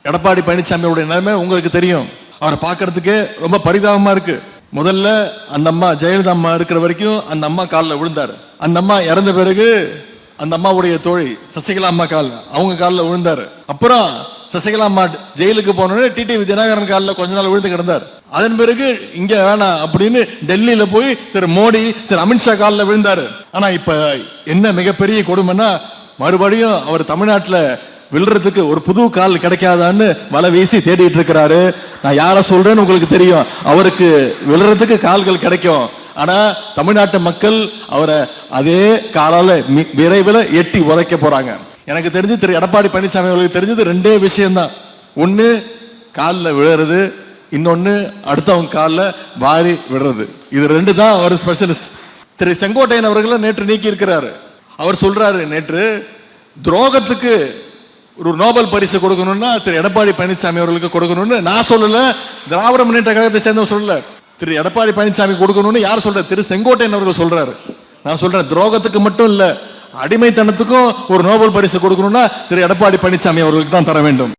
எடப்பாடி பழனிசாமியோட நிலைமை உங்களுக்கு தெரியும். அவரை பார்க்கறதுக்கே ரொம்ப பரிதாபமா இருக்கு. முதல்ல அந்த அம்மா ஜெயலலிதா அம்மா இருக்கிற வரைக்கும் அந்த அம்மா காலில் விழுந்தாரு. அந்த அம்மா இறந்த பிறகு அந்த அம்மாவுடைய தோழி சசிகலா அம்மா அவங்க காலில் விழுந்தாரு. அப்புறம் சசிகலா அம்மா ஜெயிலுக்கு போனோடனே டிடிவி தினகரன் காலில் கொஞ்ச நாள் விழுந்து கிடந்தார். அதன் பிறகு இங்க வேணாம் அப்படின்னு டெல்லியில போய் திரு மோடி திரு அமித்ஷா காலில் விழுந்தாரு. ஆனா இப்ப என்ன மிகப்பெரிய கொடுமைன்னா மறுபடியும் அவர் தமிழ்நாட்டில் விழுறதுக்கு ஒரு புது கால் கிடைக்காதான்னு வலை வீசி தேடிட்டு இருக்கிறாரு. நான் யார சொல்றேன்னு உங்களுக்கு தெரியும். அவருக்கு விழுறதுக்கு கால்கள் கிடைக்கும். ஆனா தமிழ்நாட்டு மக்கள் அவரை அதே காலால விரைவில் எட்டி உதைக்க போறாங்க. எனக்கு தெரிஞ்சு திரு எடப்பாடி பழனிசாமி அவர்களுக்கு தெரிஞ்சது ரெண்டே விஷயம்தான். ஒன்னு காலில் விழுறது, இன்னொன்னு அடுத்தவங்க காலில் வாரி விடுறது. இது ரெண்டு தான் அவர் ஸ்பெஷலிஸ்ட். திரு செங்கோட்டையன் அவர்களை நேற்று நீக்கி இருக்கிறாரு. அவர் சொல்றாரு, நேற்று துரோகத்துக்கு ஒரு நோபல் பரிசு கொடுக்கணும்னா திரு எடப்பாடி பழனிசாமி அவர்களுக்கு கொடுக்கணும்னு நான் சொல்லல, திராவிட முன்னேற்ற கழகத்தை சேர்ந்தவங்க சொல்லல. திரு எடப்பாடி பழனிசாமி கொடுக்கணும்னு யார் சொல்ற? திரு செங்கோட்டையன் அவர்கள் சொல்றாரு. நான் சொல்றேன், துரோகத்துக்கு மட்டும் இல்ல, அடிமைத்தனத்துக்கும் ஒரு நோபல் பரிசு கொடுக்கணும்னா திரு எடப்பாடி பழனிசாமி அவர்களுக்கு தான் தர வேண்டும்.